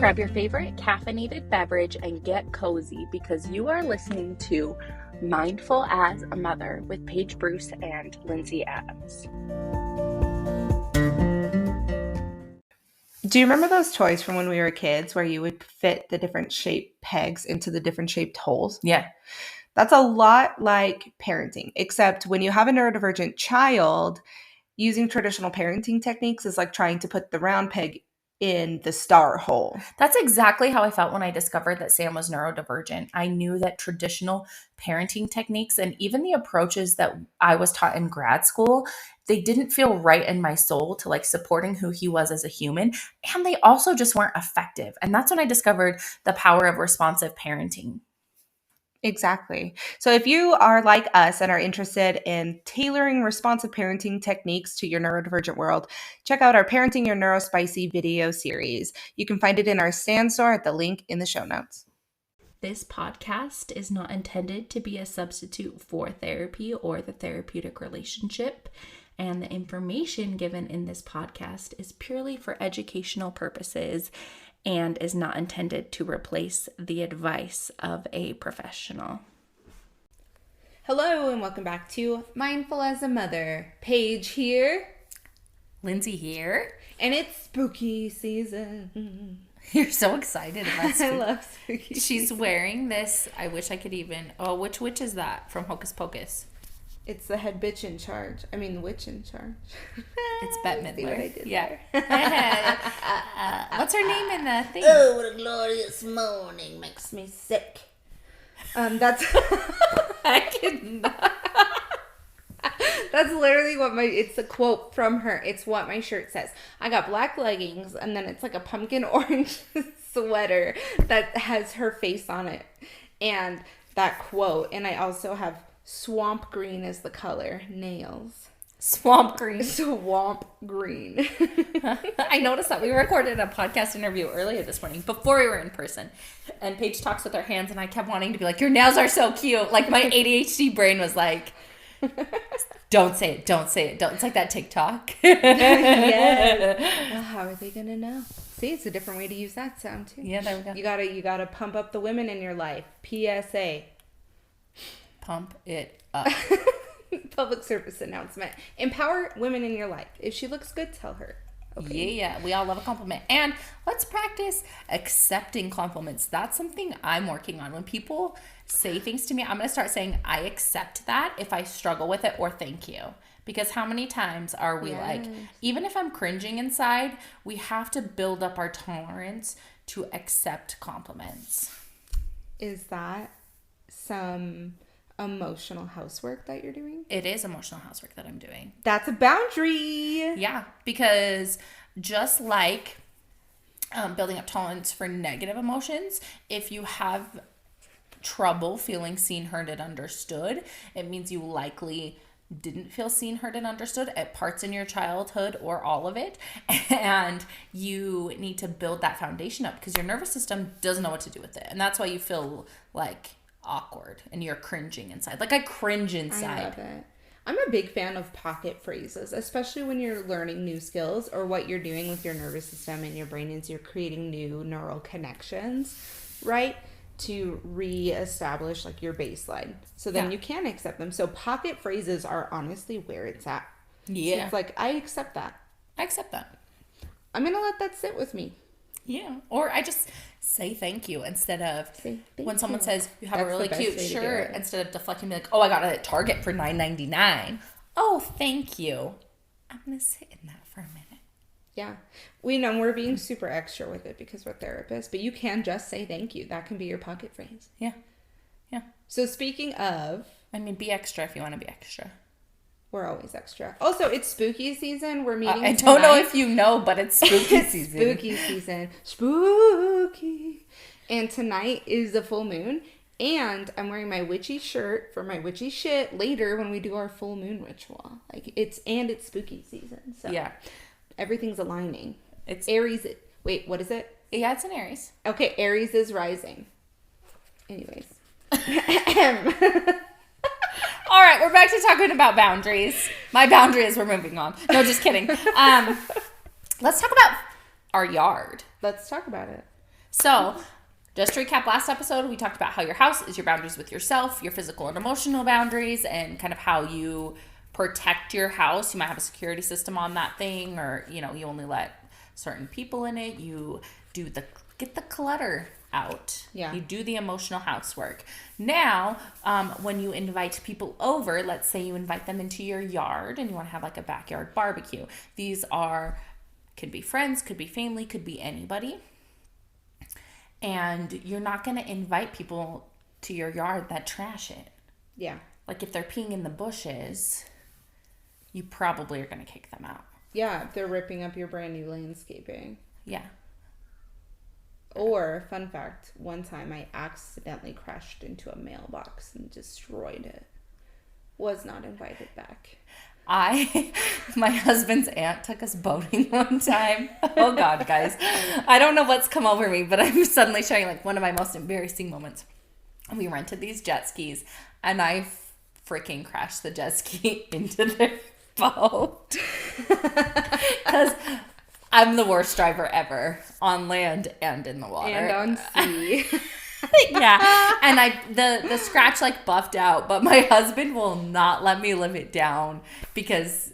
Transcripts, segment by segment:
Grab your favorite caffeinated beverage and get cozy because you are listening to Mindful as a Mother with Paige Bruce and Lindsay Adams. Do you remember those toys from when we were kids where you would fit the different shaped pegs into the different shaped holes? Yeah. That's a lot like parenting, except when you have a neurodivergent child, using traditional parenting techniques is like trying to put the round peg in the star hole. That's exactly how I felt when I discovered that Sam was neurodivergent. I knew that traditional parenting techniques and even the approaches that I was taught in grad school, they didn't feel right in my soul to like supporting who he was as a human. And they also just weren't effective. And that's when I discovered the power of responsive parenting. Exactly. So if you are like us and are interested in tailoring responsive parenting techniques to your neurodivergent world, check out our Parenting Your Neurospicy video series. You can find it in our Stan store at the link in the show notes. This podcast is not intended to be a substitute for therapy or the therapeutic relationship, and the information given in this podcast is purely for educational purposes and is not intended to replace the advice of a professional. Hello and welcome back to Mindful as a Mother. Paige here. Lindsay here. And it's spooky season. You're so excited about spooky. I love spooky She's season. wearing this. I wish I could even. Oh, which witch is that from Hocus Pocus? It's the head bitch in charge. I mean, the witch in charge. It's Bette See what I Midler. did Yeah. there? What's her name in the thing? Oh, what a glorious morning. Makes me sick. That's... I cannot. That's literally what it's a quote from her. It's what my shirt says. I got black leggings and then it's like a pumpkin orange sweater that has her face on it. And that quote. And I also have swamp green as the color. Nails. Swamp green. Swamp green. I noticed that we recorded a podcast interview earlier this morning before we were in person. And Paige talks with her hands and I kept wanting to be like, your nails are so cute. Like my ADHD brain was like, don't say it, don't say it, don't. It's like that TikTok. Yeah. Well, how are they gonna know? See, it's a different way to use that sound too. Yeah, there we go. You gotta pump up the women in your life. PSA. Pump it up. Public service announcement. Empower women in your life. If she looks good, tell her. Okay. Yeah. We all love a compliment. And let's practice accepting compliments. That's something I'm working on. When people say things to me, I'm going to start saying, I accept that if I struggle with it, or thank you. Because how many times are we like, even if I'm cringing inside, we have to build up our tolerance to accept compliments. Is that some emotional housework that you're doing? It is emotional housework that I'm doing. That's a boundary. Yeah, because just like building up tolerance for negative emotions, if you have trouble feeling seen, heard, and understood, it means you likely didn't feel seen, heard, and understood at parts in your childhood or all of it. And you need to build that foundation up because your nervous system doesn't know what to do with it. And that's why you feel like awkward and you're cringing inside. Like I cringe inside. I love it. I'm a big fan of pocket phrases, especially when you're learning new skills, or what you're doing with your nervous system and your brain is you're creating new neural connections, right? To reestablish like your baseline. So then you can accept them. So pocket phrases are honestly where it's at. Yeah. So it's like, I accept that. I accept that. I'm going to let that sit with me. Yeah. Or I just say thank you instead of when someone says you have a really cute shirt, instead of deflecting, be like, oh, I got it at Target for $9.99. Oh, thank you. I'm going to sit in that for a minute. Yeah. We know we're being super extra with it because we're therapists, but you can just say thank you. That can be your pocket phrase. Yeah. Yeah. So speaking of... I mean, be extra if you want to be extra. We're always extra. Also, it's spooky season. We're meeting I don't know if you know, but it's spooky season. Spooky season. Spooky. And tonight is the full moon. And I'm wearing my witchy shirt for my witchy shit later when we do our full moon ritual. Like it's spooky season. So yeah. Everything's aligning. It's Aries. Wait, what is it? Yeah, it's an Aries. Okay, Aries is rising. Anyways. All right, we're back to talking about boundaries. My boundary is we're moving on. No, just kidding. Let's talk about our yard. Let's talk about it. So, just to recap last episode, we talked about how your house is your boundaries with yourself, your physical and emotional boundaries, and kind of how you protect your house. You might have a security system on that thing, or, you know, you only let certain people in it. You get the clutter out. Yeah. You do the emotional housework. Now, when you invite people over, let's say you invite them into your yard and you want to have like a backyard barbecue. These could be friends, could be family, could be anybody. And you're not going to invite people to your yard that trash it. Yeah. Like if they're peeing in the bushes, you probably are going to kick them out. Yeah, if they're ripping up your brand new landscaping. Yeah. Or, fun fact, one time I accidentally crashed into a mailbox and destroyed it. Was not invited back. My husband's aunt took us boating one time. Oh God, guys. I don't know what's come over me, but I'm suddenly sharing like one of my most embarrassing moments. We rented these jet skis and I freaking crashed the jet ski into their boat. Because I'm the worst driver ever on land and in the water. And on sea. Yeah. And the scratch like buffed out, but my husband will not let me live it down because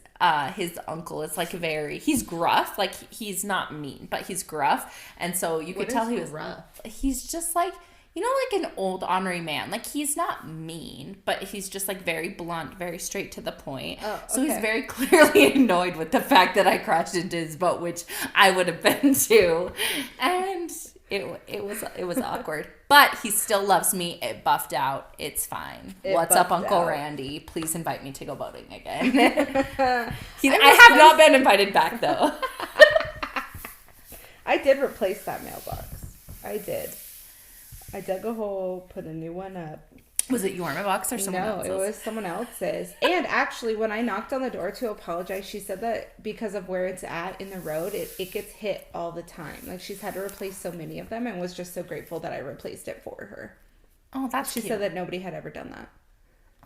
his uncle is like he's gruff. Like he's not mean, but he's gruff. And so you could tell he was rough. He's just like, you know, like an old ornery man. Like he's not mean, but he's just like very blunt, very straight to the point. Oh, okay. So he's very clearly annoyed with the fact that I crashed into his boat, which I would have been too. And it was awkward. But he still loves me. It buffed out. It's fine. What's up, Uncle Randy? Please invite me to go boating again. I have not been invited back though. I did replace that mailbox. I did. I dug a hole, put a new one up. Was it your mailbox or someone else's? No, it was someone else's. And actually, when I knocked on the door to apologize, she said that because of where it's at in the road, it gets hit all the time. Like, she's had to replace so many of them and was just so grateful that I replaced it for her. Oh, that's She cute. said that nobody had ever done that.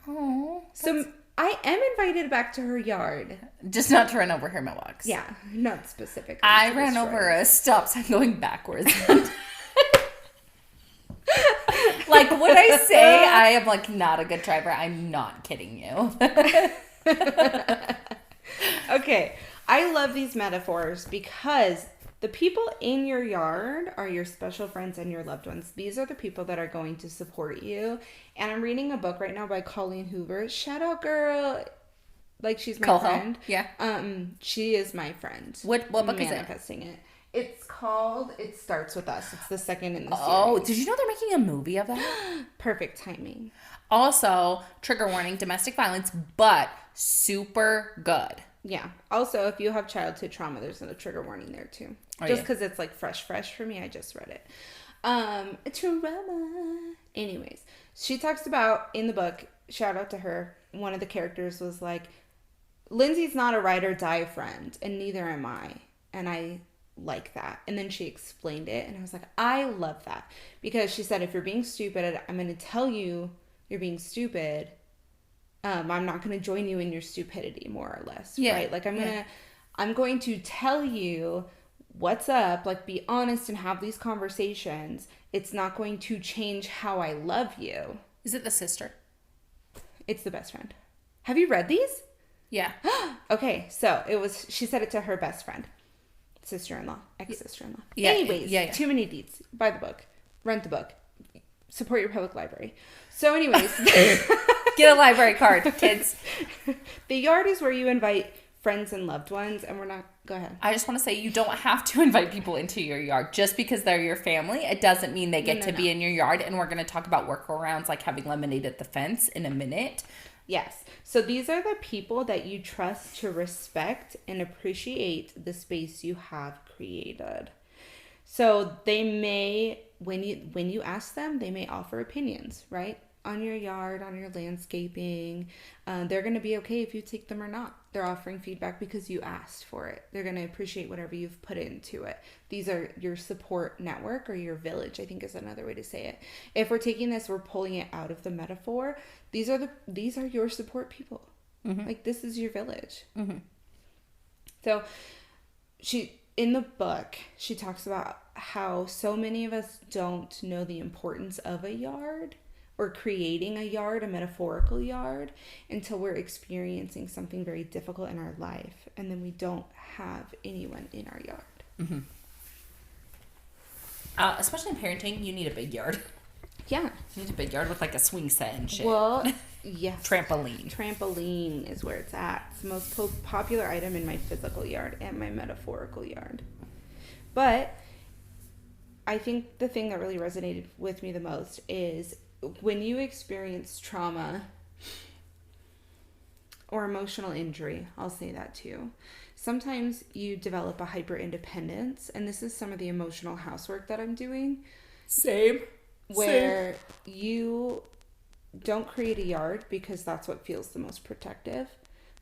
Oh. So I am invited back to her yard. Just not to run over her mailbox. Yeah, not specifically. I ran over a stop sign going backwards. Like, when I say I am, like, not a good driver, I'm not kidding you. Okay, I love these metaphors because the people in your yard are your special friends and your loved ones. These are the people that are going to support you. And I'm reading a book right now by Colleen Hoover. Shout out, girl. Like, she's my friend. Yeah. She is my friend. What book is it? Manifesting it. It's called It Starts With Us. It's the second in the series. Oh, did you know they're making a movie of that? Perfect timing. Also, trigger warning, domestic violence, but super good. Yeah. Also, if you have childhood trauma, there's a trigger warning there too. Oh, Just because it's like fresh for me, I just read it. Trauma. Anyways, she talks about in the book, shout out to her, one of the characters was like, Lindsay's not a ride or die friend, and neither am I. And I like that. And then she explained it, and I was like, I love that. Because she said, if you're being stupid, I'm going to tell you you're being stupid. I'm not going to join you in your stupidity, more or less. Yeah. Right? Like, I'm going to tell you what's up, like, be honest and have these conversations. It's not going to change how I love you. Is it the sister? It's the best friend. Have you read these? Yeah. Okay, so she said it to her best friend. Sister-in-law, ex-sister-in-law. Yeah, Anyways, yeah. Too many deeds. Buy the book. Rent the book. Support your public library. So anyways. Get a library card, kids. The yard is where you invite friends and loved ones, and go ahead. I just want to say you don't have to invite people into your yard. Just because they're your family, it doesn't mean they get to be in your yard. And we're going to talk about workarounds like having lemonade at the fence in a minute. Yes. So these are the people that you trust to respect and appreciate the space you have created. So they may, when you ask them, they may offer opinions, right? On your yard, on your landscaping. They're going to be okay if you take them or not. They're offering feedback because you asked for it. They're going to appreciate whatever you've put into it. These are your support network, or your village, I think is another way to say it. If we're taking this, we're pulling it out of the metaphor. These are your support people. Mm-hmm. Like, this is your village. Mm-hmm. So in the book, she talks about how so many of us don't know the importance of a yard or creating a yard, a metaphorical yard, until we're experiencing something very difficult in our life. And then we don't have anyone in our yard. Mm-hmm. Especially in parenting, you need a big yard. Yeah. You need a big yard with like a swing set and shit. Well, yes. Trampoline. Trampoline is where it's at. It's the most popular item in my physical yard and my metaphorical yard. But I think the thing that really resonated with me the most is when you experience trauma or emotional injury, I'll say that too. Sometimes you develop a hyper independence, and this is some of the emotional housework that I'm doing. Same. Where you don't create a yard because that's what feels the most protective,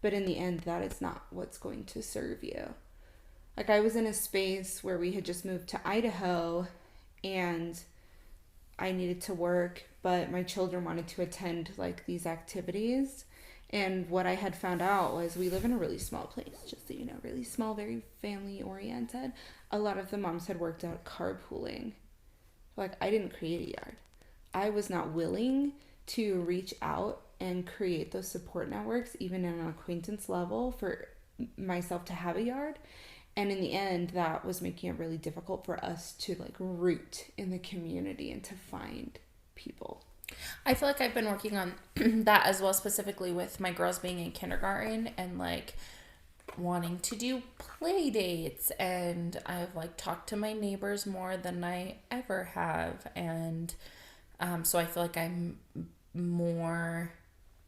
but in the end, that is not what's going to serve you. Like, I was in a space where we had just moved to Idaho, and I needed to work, but my children wanted to attend like these activities. And what I had found out was we live in a really small place, just so you know, really small, very family oriented. A lot of the moms had worked out carpooling. Like, I didn't create a yard. I was not willing to reach out and create those support networks, even on an acquaintance level, for myself to have a yard. And in the end, that was making it really difficult for us to like root in the community and to find people. I feel like I've been working on that as well, specifically with my girls being in kindergarten and like wanting to do play dates, and I've like talked to my neighbors more than I ever have, and so I feel like I'm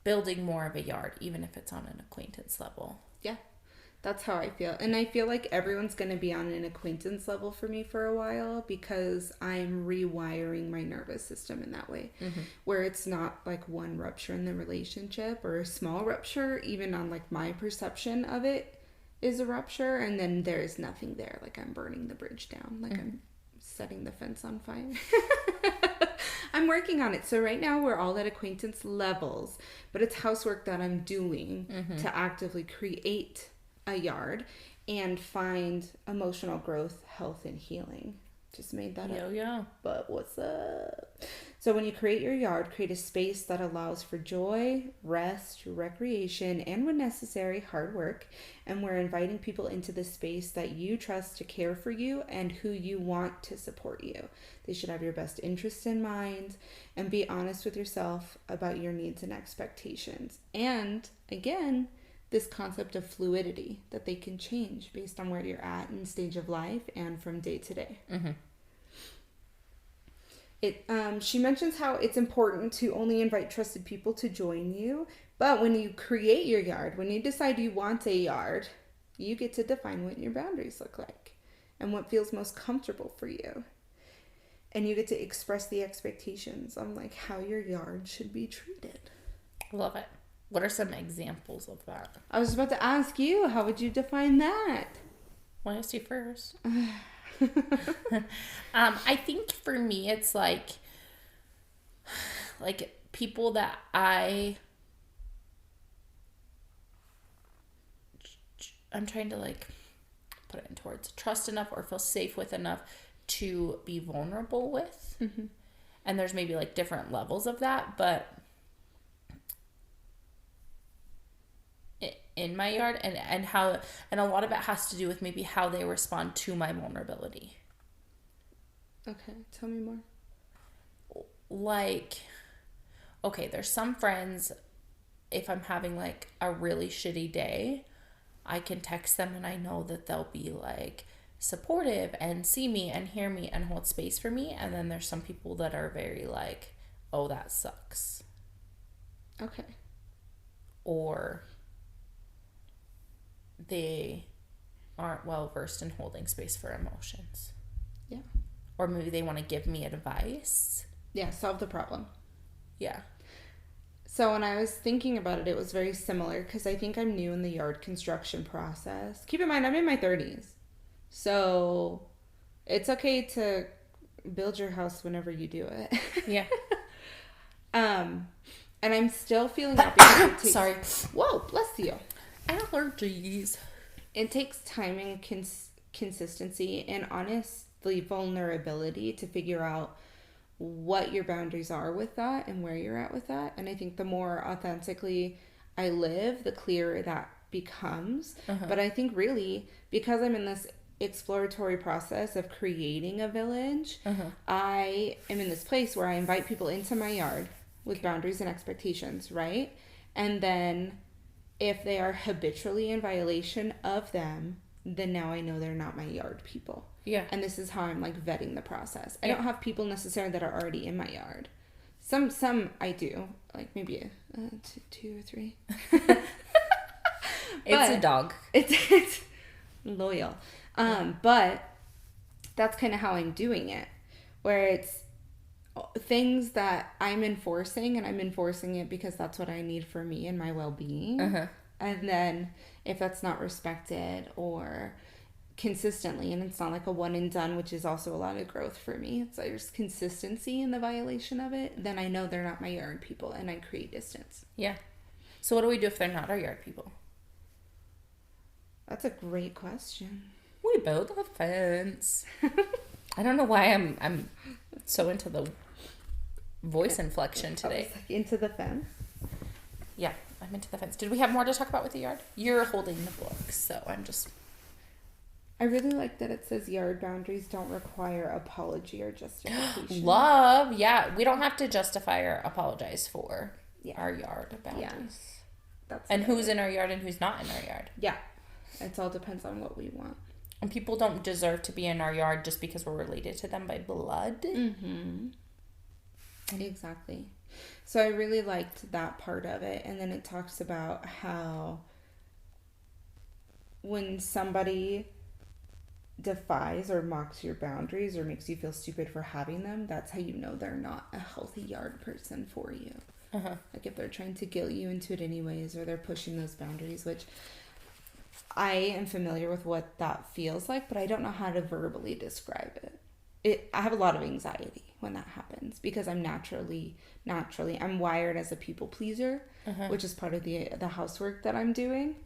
building more of a yard, even if it's on an acquaintance level. Yeah, that's how I feel. And I feel like everyone's going to be on an acquaintance level for me for a while, because I'm rewiring my nervous system in that way, where it's not like one rupture in the relationship or a small rupture, even on like my perception of it is a rupture, and then there's nothing there. Like, I'm burning the bridge down, like I'm setting the fence on fire. I'm working on it. So right now we're all at acquaintance levels, but it's housework that I'm doing to actively create a yard and find emotional growth, health, and healing. Just made that up. Yeah. But what's up? So when you create your yard, create a space that allows for joy, rest, recreation, and when necessary, hard work. And we're inviting people into the space that you trust to care for you and who you want to support you. They should have your best interests in mind, and be honest with yourself about your needs and expectations. And again, this concept of fluidity, that they can change based on where you're at in stage of life and from day to day. She mentions how it's important to only invite trusted people to join you, but when you create your yard, when you decide you want a yard, you get to define what your boundaries look like and what feels most comfortable for you. And you get to express the expectations on like how your yard should be treated. Love it. What are some examples of that? I was about to ask you, how would you define that? Well, I asked you first. I think for me, it's like people that I'm trying to like put it into words, trust enough or feel safe with enough to be vulnerable with. And there's maybe like different levels of that, but in my yard, and a lot of it has to do with maybe how they respond to my vulnerability. Okay, tell me more. Like, okay, there's some friends, if I'm having like a really shitty day, I can text them and I know that they'll be like supportive and see me and hear me and hold space for me. And then there's some people that are very like, oh, that sucks. Okay. Or they aren't well versed in holding space for emotions. Yeah. Or maybe they want to give me advice. Yeah, solve the problem. Yeah. So when I was thinking about it, it was very similar, because I think I'm new in the yard construction process. Keep in mind, I'm in my 30s. So it's okay to build your house whenever you do it. Yeah. And I'm still feeling out because it takes... Sorry. Whoa, bless you. Allergies. It takes time and consistency and honestly vulnerability to figure out what your boundaries are with that and where you're at with that. And I think the more authentically I live, the clearer that becomes. But I think really, because I'm in this exploratory process of creating a village, I am in this place where I invite people into my yard with boundaries and expectations, right? And then if they are habitually in violation of them, then now I know they're not my yard people. Yeah. And this is how I'm like vetting the process. I don't have people necessarily that are already in my yard. Some I do, like maybe two or three. It's a dog. It's loyal. But that's kind of how I'm doing it, where it's things that I'm enforcing, and I'm enforcing it because that's what I need for me and my well-being. And then if that's not respected or consistently, and it's not like a one and done, which is also a lot of growth for me, it's like there's consistency in the violation of it, then I know they're not my yard people, and I create distance. Yeah. So what do we do if they're not our yard people? That's a great question. We build a fence. I don't know why I'm so into the voice inflection today. I was like, into the fence. Yeah, I'm into the fence. Did we have more to talk about with the yard? You're holding the book, so I'm just... I really like that it says yard boundaries don't require apology or justification. Love. Yeah, we don't have to justify or apologize for our yard boundaries. Yeah. And who's in our yard and who's not in our yard. Yeah. It all depends on what we want. And people don't deserve to be in our yard just because we're related to them by blood. Exactly. So I really liked that part of it. And then it talks about how when somebody defies or mocks your boundaries or makes you feel stupid for having them, that's how you know they're not a healthy yard person for you. Like if they're trying to guilt you into it anyways, or they're pushing those boundaries, which I am familiar with what that feels like, but I don't know how to verbally describe it. I have a lot of anxiety when that happens because I'm naturally I'm wired as a people pleaser, which is part of the housework that I'm doing,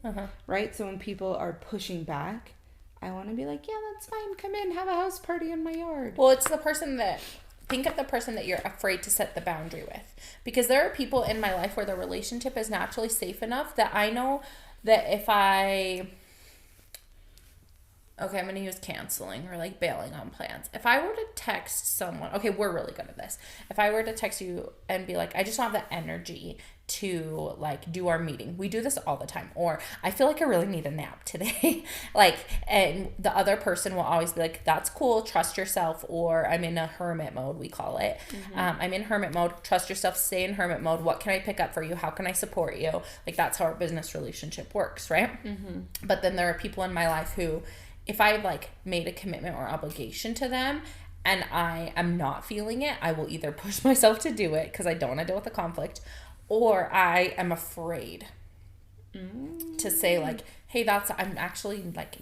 right? So when people are pushing back, I want to be like, yeah, that's fine. Come in, have a house party in my yard. Well, it's the person that... Think of the person that you're afraid to set the boundary with. Because there are people in my life where the relationship is naturally safe enough that I know that if I... Okay, I'm going to use canceling or like bailing on plans. If I were to text someone... Okay, we're really good at this. If I were to text you and be like, I just don't have the energy to like do our meeting. We do this all the time. Or I feel like I really need a nap today. And the other person will always be like, that's cool, trust yourself. Or I'm in a hermit mode, we call it. I'm in hermit mode, trust yourself, stay in hermit mode. What can I pick up for you? How can I support you? Like that's how our business relationship works, right? But then there are people in my life who, if I like made a commitment or obligation to them and I am not feeling it, I will either push myself to do it because I don't want to deal with the conflict, or I am afraid to say like, hey, I'm actually like,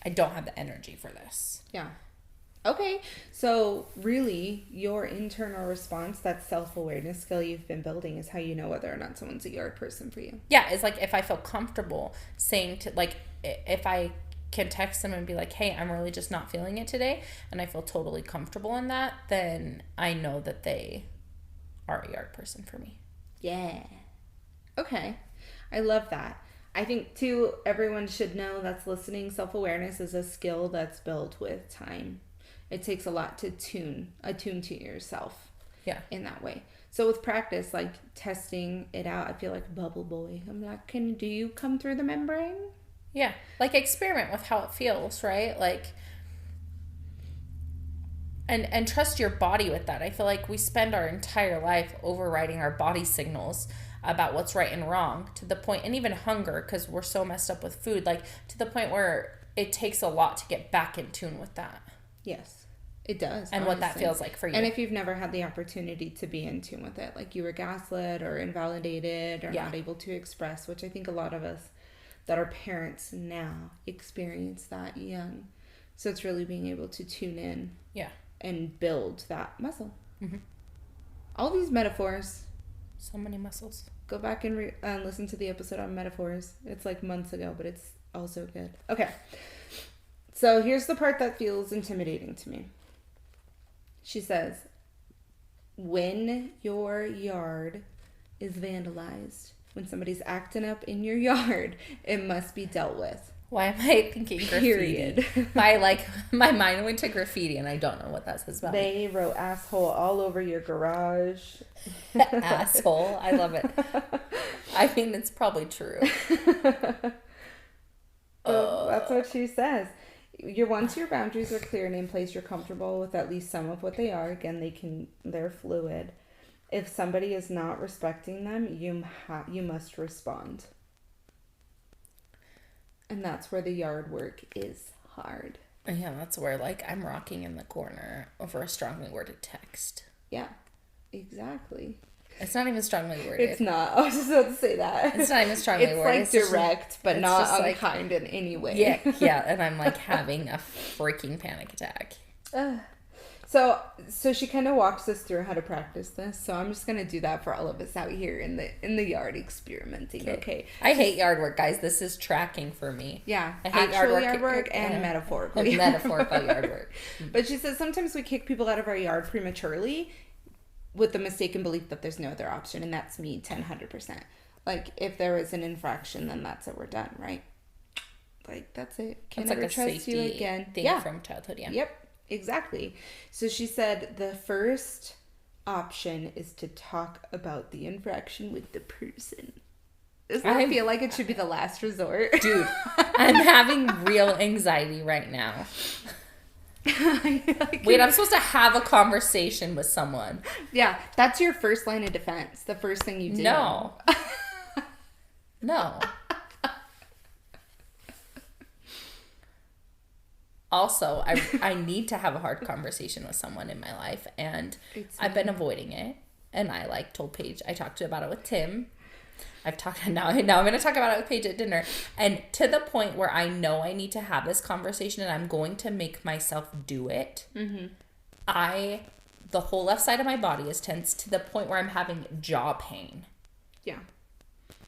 I don't have the energy for this. Yeah. Okay. So really your internal response, that self-awareness skill you've been building, is how you know whether or not someone's a yard person for you. Yeah. It's like, if I feel comfortable saying to like, if I can text them and be like, hey, I'm really just not feeling it today, and I feel totally comfortable in that, then I know that they are a yard person for me. Yeah. Okay. I love that. I think, too, everyone should know that's listening, self-awareness is a skill that's built with time. It takes a lot to attune to yourself. Yeah. In that way. So with practice, like testing it out, I feel like Bubble Boy. I'm like, do you come through the membrane? Yeah. Like experiment with how it feels, right? Like, and trust your body with that. I feel like we spend our entire life overriding our body signals about what's right and wrong, to the point, and even hunger, because we're so messed up with food, like to the point where it takes a lot to get back in tune with that. Yes, it does. And honestly, what that feels like for you. And if you've never had the opportunity to be in tune with it, like you were gaslit or invalidated or not able to express, which I think a lot of us that are parents now experience that young. So it's really being able to tune in. Yeah. And build that muscle. All these metaphors. So many muscles. Go back and listen to the episode on metaphors. It's like months ago, but it's also good. Okay. So here's the part that feels intimidating to me. She says, when your yard is vandalized, when somebody's acting up in your yard, it must be dealt with. Why am I thinking graffiti? Period. My mind went to graffiti and I don't know what that says about They wrote asshole all over your garage. Asshole. I love it. I mean, it's probably true. That's what she says. Once your boundaries are clear and in place, you're comfortable with at least some of what they are. Again, they're fluid. If somebody is not respecting them, you must respond. And that's where the yard work is hard. Yeah, that's where, like, I'm rocking in the corner over a strongly worded text. Yeah, exactly. It's not even strongly worded. It's not. I was just about to say that. It's not even strongly worded. It's like direct, but not unkind in any way. Yeah, and I'm, like, having a freaking panic attack. So she kind of walks us through how to practice this. So I'm just gonna do that for all of us out here in the yard experimenting. Okay. I hate yard work, guys. This is tracking for me. Yeah. I hate yard work and metaphorically. Metaphorical yard work. But she says sometimes we kick people out of our yard prematurely with the mistaken belief that there's no other option, and that's me 100%. Like, if there is an infraction, then that's it. We're done, right? Like, that's it. Can't that's ever like a trust you safety again. thing from childhood, yeah. Yep. Exactly. So she said the first option is to talk about the infraction with the person. Doesn't that feel like it should be the last resort? Dude, I'm having real anxiety right now. Wait, I'm supposed to have a conversation with someone. Yeah, that's your first line of defense. The first thing you do. No. No. Also, I need to have a hard conversation with someone in my life, and I've been avoiding it. And I told Paige, I talked about it with Tim. Now I'm going to talk about it with Paige at dinner. And to the point where I know I need to have this conversation and I'm going to make myself do it. Mm-hmm. The whole left side of my body is tense to the point where I'm having jaw pain. Yeah.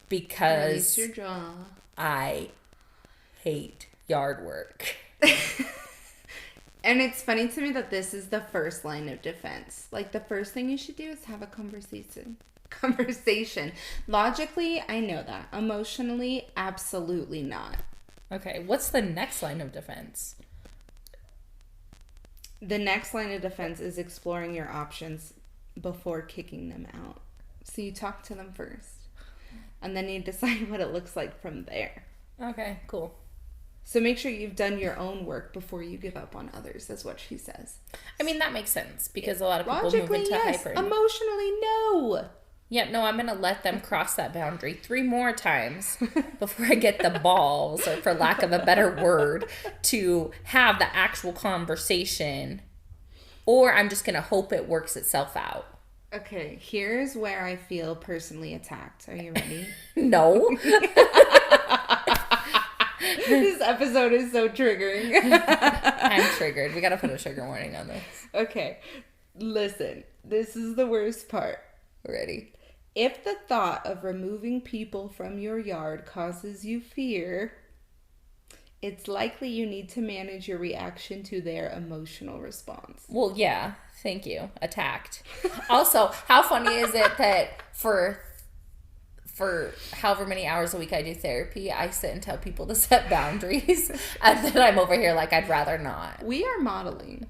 Because release your jaw. I hate yard work. And it's funny to me that this is the first line of defense. Like, the first thing you should do is have a conversation. Logically, I know that. Emotionally, absolutely not. Okay, what's the next line of defense? The next line of defense is exploring your options before kicking them out. So you talk to them first. And then you decide what it looks like from there. Okay, cool. So make sure you've done your own work before you give up on others, is what she says. I mean, that makes sense because a lot of people logically, move into yes. hyper. Emotionally, no. Yeah, no, I'm going to let them cross that boundary 3 more times before I get the balls, or for lack of a better word, to have the actual conversation. Or I'm just going to hope it works itself out. Okay, here's where I feel personally attacked. Are you ready? No. This episode is so triggering. I'm triggered. We got to put a trigger warning on this. Okay, listen. This is the worst part. Ready? If the thought of removing people from your yard causes you fear, it's likely you need to manage your reaction to their emotional response. Well, yeah. Thank you. Attacked. Also, how funny is it that for however many hours a week I do therapy, I sit and tell people to set boundaries, and then I'm over here like I'd rather not. We are modeling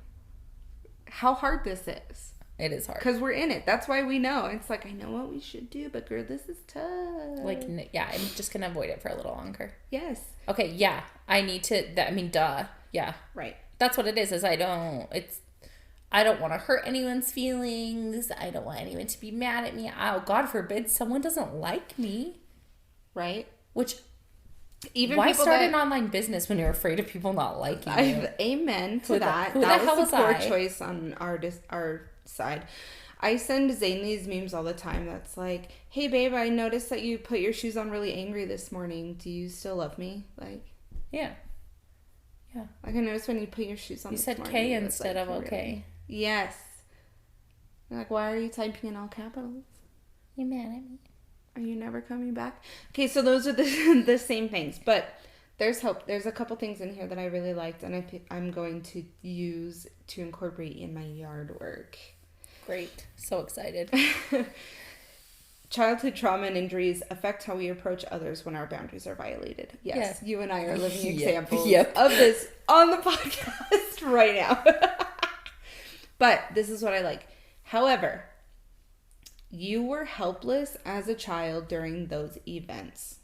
how hard this is. It is hard. Because we're in it. That's why we know. It's like, I know what we should do, but girl, this is tough. Like, yeah, I'm just going to avoid it for a little longer. Yes. Okay, yeah. I need to, duh. Yeah. Right. That's what it is I don't want to hurt anyone's feelings. I don't want anyone to be mad at me. Oh, God forbid someone doesn't like me. Right. Which, even why start an online business when you're afraid of people not liking you? Amen to that. That was a poor choice on our side. I send Zane these memes all the time that's like, hey babe, I noticed that you put your shoes on really angry this morning. Do you still love me? Like, yeah. Like, I noticed when you put your shoes on you this said morning, K instead of okay. Really. Yes. Like, why are you typing in all capitals? You mad at me? Are you never coming back? Okay, so those are the same things, but there's hope. There's a couple things in here that I really liked, and I'm going to use to incorporate in my yard work. Great. So excited. Childhood trauma and injuries affect how we approach others when our boundaries are violated. Yes, you and I are living examples of this on the podcast right now. But this is what I like. However, you were helpless as a child during those events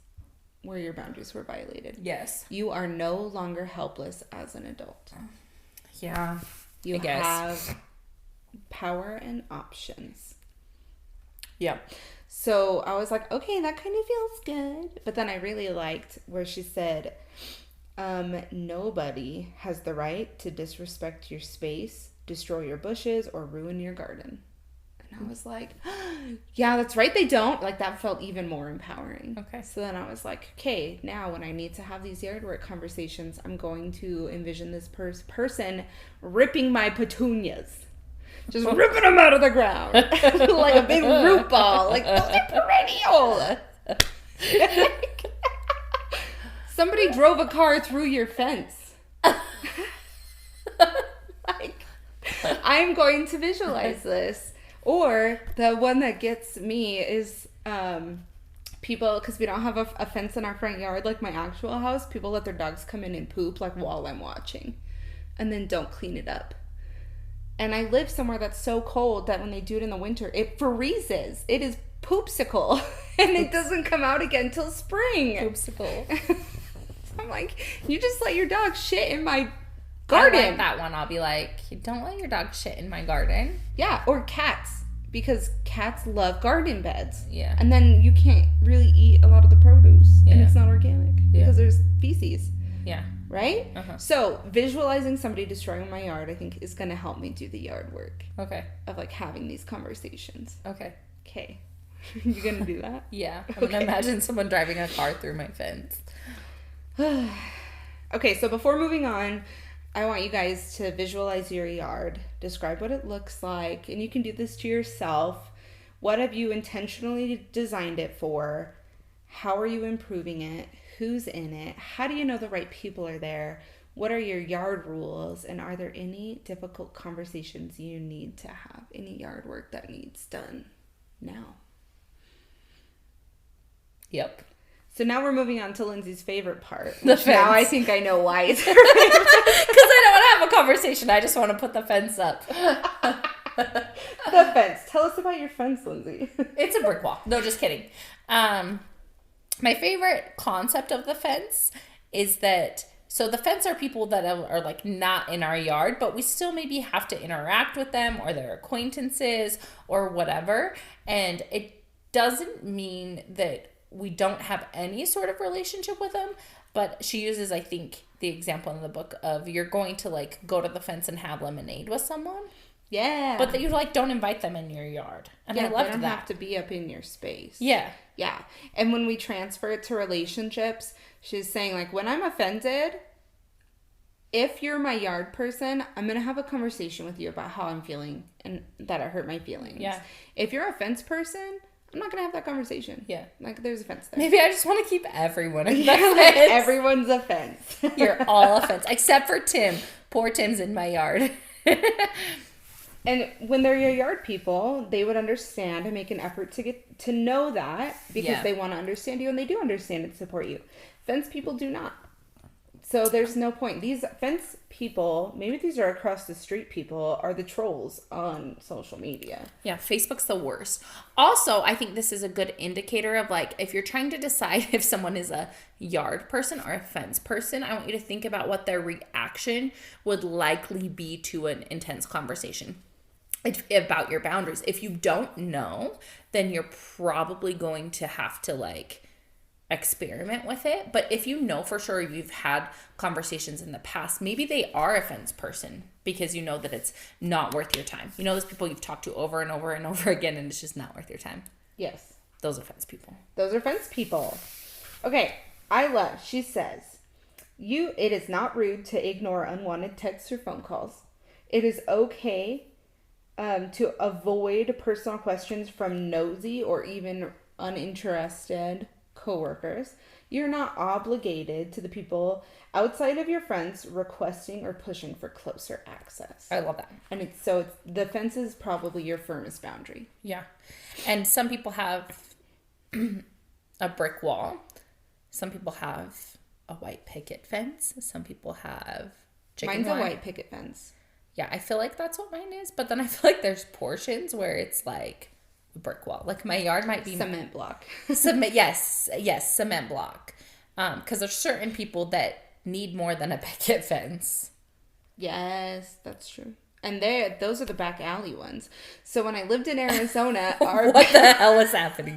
where your boundaries were violated. Yes. You are no longer helpless as an adult. Yeah. You have power and options. Yeah. So I was like, okay, that kind of feels good. But then I really liked where she said, nobody has the right to disrespect your space, destroy your bushes, or ruin your garden. And I was like, yeah, that's right, they don't. Like, that felt even more empowering. Okay. So then I was like, okay, now when I need to have these yard work conversations, I'm going to envision this person ripping my petunias. Just ripping them out of the ground. Like a big root ball. Like, those are perennial. Somebody drove a car through your fence. Like, I'm going to visualize this. Or the one that gets me is people, because we don't have a fence in our front yard like my actual house, people let their dogs come in and poop like while I'm watching. And then don't clean it up. And I live somewhere that's so cold that when they do it in the winter, it freezes. It is poopsicle. And it doesn't come out again till spring. Poopsicle. I'm like, you just let your dog shit in my garden. I like that one. I'll be like, don't let your dog shit in my garden. Yeah, or cats. Because cats love garden beds. Yeah. And then you can't really eat a lot of the produce. And it's not organic. Yeah. Because there's feces. Yeah. Right? Uh-huh. So visualizing somebody destroying my yard, I think, is going to help me do the yard work. Okay. Of like having these conversations. Okay. You going to do that? Yeah. I'm going to imagine someone driving a car through my fence. Okay, so before moving on, I want you guys to visualize your yard. Describe what it looks like. And you can do this to yourself. What have you intentionally designed it for? How are you improving it? Who's in it? How do you know the right people are there? What are your yard rules? And are there any difficult conversations you need to have? Any yard work that needs done now? Yep. So now we're moving on to Lindsay's favorite part. The fence. Now I think I know why it's her Because I don't want to have a conversation. I just want to put the fence up. The fence. Tell us about your fence, Lindsay. It's a brick wall. No, just kidding. My favorite concept of the fence is that, so the fence are people that are like not in our yard, but we still maybe have to interact with them or their acquaintances or whatever. And it doesn't mean that we don't have any sort of relationship with them, but she uses, I think, the example in the book of you're going to like go to the fence and have lemonade with someone. Yeah. But that you like don't invite them in your yard. And I loved they don't that. have to be up in your space. Yeah. Yeah. And when we transfer it to relationships, she's saying like, when I'm offended, if you're my yard person, I'm going to have a conversation with you about how I'm feeling and that it hurt my feelings. Yeah. If you're a fence person, I'm not going to have that conversation. Yeah. Like, there's a fence there. Maybe I just want to keep everyone in the Like, fence. everyone's a fence. You're all a fence. Except for Tim. Poor Tim's in my yard. And when they're your yard people, they would understand and make an effort to get to know that because they want to understand you and they do understand and support you. Fence people do not. So there's no point. These fence people, maybe these are across the street people, are the trolls on social media. Yeah, Facebook's the worst. Also, I think this is a good indicator of like, if you're trying to decide if someone is a yard person or a fence person, I want you to think about what their reaction would likely be to an intense conversation about your boundaries. If you don't know, then you're probably going to have to like experiment with it. But if you know for sure you've had conversations in the past, maybe they are a fence person because you know that it's not worth your time. You know those people you've talked to over and over and over again and it's just not worth your time. Yes. Those are fence people. Those are fence people. Okay, she says, it is not rude to ignore unwanted texts or phone calls. It is okay to avoid personal questions from nosy or even uninterested coworkers. You're not obligated to the people outside of your friends requesting or pushing for closer access. I love that. And it's the fence is probably your firmest boundary. Yeah. And some people have a brick wall. Some people have a white picket fence. Some people have chicken Mine's wire. a white picket fence. Yeah, I feel like that's what mine is. But then I feel like there's portions where it's like a brick wall. Like my yard might be Cement block. Yes, cement block. Because there's certain people that need more than a picket fence. Yes, that's true. And those are the back alley ones. So when I lived in Arizona, What the hell is happening?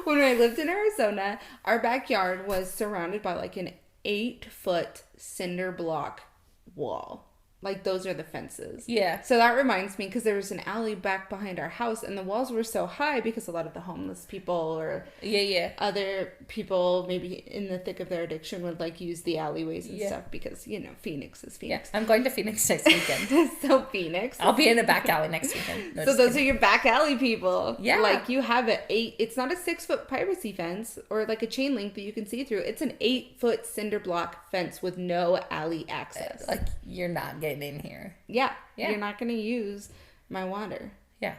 When I lived in Arizona, our backyard was surrounded by like an 8-foot cinder block wall. Like those are the fences. Yeah. So that reminds me, because there was an alley back behind our house, and the walls were so high because a lot of the homeless people or other people maybe in the thick of their addiction would like use the alleyways and stuff because, you know, Phoenix is Phoenix. Yeah, I'm going to Phoenix next weekend. So Phoenix. I'll be in a back alley next weekend. No, So those are your back alley people. Yeah. Like you have it's not a 6-foot privacy fence or like a chain link that you can see through. It's an 8-foot cinder block fence with no alley access. Like, you're not getting in here. Yeah. You're not going to use my water. Yeah.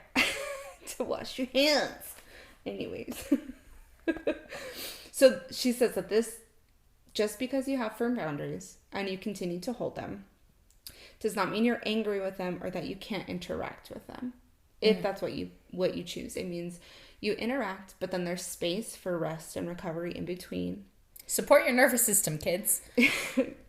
To wash your hands. Anyways. So she says that just because you have firm boundaries and you continue to hold them does not mean you're angry with them or that you can't interact with them. If that's what you choose. It means you interact, but then there's space for rest and recovery in between. Support your nervous system, kids.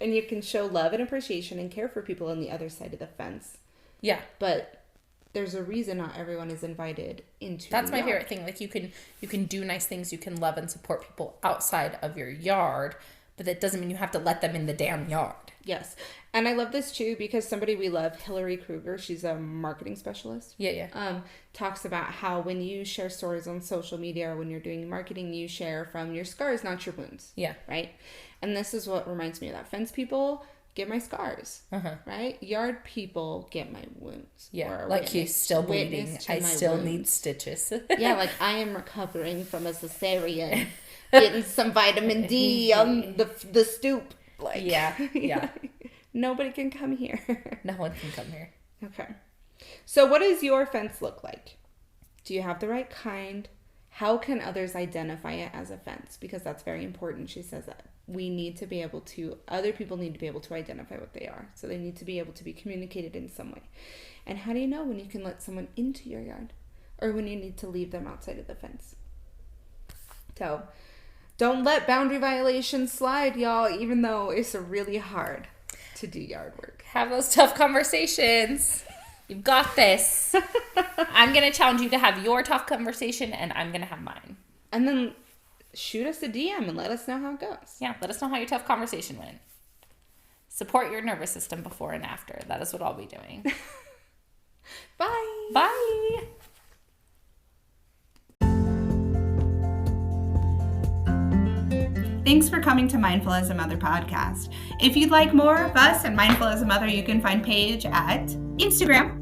And you can show love and appreciation and care for people on the other side of the fence. Yeah. But there's a reason not everyone is invited into That's my yard. favorite thing. Like you can do nice things, you can love and support people outside of your yard, but that doesn't mean you have to let them in the damn yard. Yes. And I love this too because somebody we love, Hillary Kruger, she's a marketing specialist. Yeah. Talks about how when you share stories on social media or when you're doing marketing, you share from your scars, not your wounds. Yeah. Right? And this is what reminds me of that. Fence people get my scars. Right? Yard people get my wounds. Yeah. Like he's still bleeding. I still need stitches. Yeah, like I am recovering from a cesarean. Getting some vitamin D on the stoop. Like, yeah. Nobody can come here. No one can come here. Okay. So what does your fence look like? Do you have the right kind? How can others identify it as a fence? Because that's very important. She says that other people need to be able to identify what they are. So they need to be able to be communicated in some way. And how do you know when you can let someone into your yard or when you need to leave them outside of the fence? So don't let boundary violations slide, y'all, even though it's really hard to do yard work. Have those tough conversations. You've got this. I'm going to challenge you to have your tough conversation, and I'm going to have mine. And then shoot us a DM and let us know how it goes. Yeah, let us know how your tough conversation went. Support your nervous system before and after. That is what I'll be doing. Bye. Bye. Thanks for coming to Mindful as a Mother podcast. If you'd like more of us and Mindful as a Mother, you can find Paige at Instagram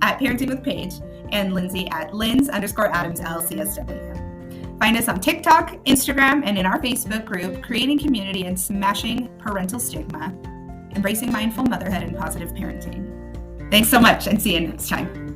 at Parenting with Paige and Lindsay at Linz_Adams LCSW. Find us on TikTok, Instagram, and in our Facebook group, Creating Community and Smashing Parental Stigma, Embracing Mindful Motherhood and Positive Parenting. Thanks so much and see you next time.